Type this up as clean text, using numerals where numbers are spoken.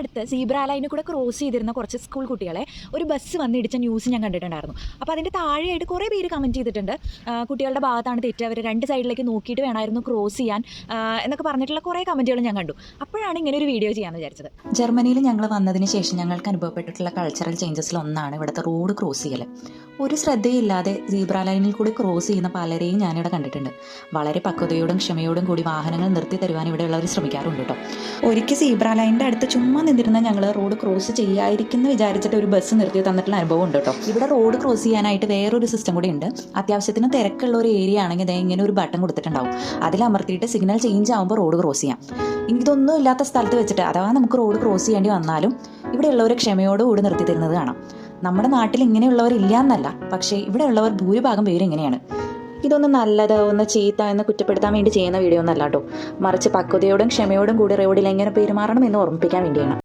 അടുത്ത് സീബ്ര ലൈനിൽ കൂടെ ക്രോസ് ചെയ്തിരുന്ന കുറച്ച് സ്കൂൾ കുട്ടികളെ ഒരു ബസ് വന്നിടിച്ച ന്യൂസ് ഞാൻ കണ്ടിട്ടുണ്ടായിരുന്നു. അപ്പോൾ അതിൻ്റെ താഴെയായിട്ട് കുറേ പേര് കമൻറ്റ് ചെയ്തിട്ടുണ്ട്, കുട്ടികളുടെ ഭാഗത്താണ് തെറ്റ്, അവർ രണ്ട് സൈഡിലേക്ക് നോക്കിയിട്ട് വേണമായിരുന്നു ക്രോസ് ചെയ്യാൻ എന്നൊക്കെ പറഞ്ഞിട്ടുള്ള കുറേ കമൻറ്റുകൾ ഞാൻ കണ്ടു. അപ്പോഴാണ് ഇങ്ങനെ ഒരു വീഡിയോ ചെയ്യാമെന്ന് വിചാരിച്ചത്. ജർമ്മനിയിൽ ഞങ്ങൾ വന്നതിന് ശേഷം ഞങ്ങൾക്ക് അനുഭവപ്പെട്ടിട്ടുള്ള കൾച്ചറൽ ചേഞ്ചസിൽ ഒന്നാണ് ഇവിടുത്തെ റോഡ് ക്രോസ് ചെയ്യൽ. ഒരു ശ്രദ്ധയില്ലാതെ സീബ്ര ലൈനിൽ കൂടി ക്രോസ് ചെയ്യുന്ന പലരെയും ഞാനിവിടെ കണ്ടിട്ടുണ്ട്. വളരെ പക്വതയോടും ക്ഷമയോടും കൂടി വാഹനങ്ങൾ നിർത്തി തരുവാൻ ഇവിടെയുള്ളവർ ശ്രമിക്കാറുണ്ട് കേട്ടോ. ഒരിക്കൽ സീബ്ര ലൈനിൻ്റെ അടുത്ത് ചുമ്മാ നിന്നിരുന്ന ഞങ്ങൾ റോഡ് ക്രോസ് ചെയ്യാതിരിക്കുന്ന വിചാരിച്ചിട്ട് ഒരു ബസ് നിർത്തി തന്നിട്ടുള്ള അനുഭവം ഉണ്ട് കേട്ടോ. ഇവിടെ റോഡ് ക്രോസ് ചെയ്യാനായിട്ട് വേറൊരു സിസ്റ്റം കൂടി ഉണ്ട്. അത്യാവശ്യത്തിന് തിരക്കുള്ള ഒരു ഏരിയ ആണെങ്കിൽ ഇതേ ഇങ്ങനെ ഒരു ബട്ടൺ കൊടുത്തിട്ടുണ്ടാവും. അതിലമർത്തിയിട്ട് സിഗ്നൽ ചേഞ്ച് ആകുമ്പോൾ റോഡ് ക്രോസ് ചെയ്യാം. ഇതൊന്നും ഇല്ലാത്ത സ്ഥലത്ത് വെച്ചിട്ട് അഥവാ നമുക്ക് റോഡ് ക്രോസ് ചെയ്യേണ്ടി വന്നാലും ഇവിടെയുള്ളവർ ക്ഷമയോടുകൂടി നിർത്തി തരുന്നത് കാണാം. നമ്മുടെ നാട്ടിൽ ഇങ്ങനെയുള്ളവരില്ല എന്നല്ല, പക്ഷേ ഇവിടെയുള്ളവർ ഭൂരിഭാഗം പേരും ഇങ്ങനെയാണ്. ഇതൊന്നും നല്ലത് ഒന്ന് ചീത്ത എന്ന് കുറ്റപ്പെടുത്താൻ വേണ്ടി ചെയ്യുന്ന വീഡിയോ ഒന്നല്ല കേട്ടോ, മറിച്ച് പക്വതയോടും ക്ഷമയോടും കൂടി റോഡിൽ എങ്ങനെ പെരുമാറണം എന്ന് ഓർമ്മിപ്പിക്കാൻ വേണ്ടിയാണ്.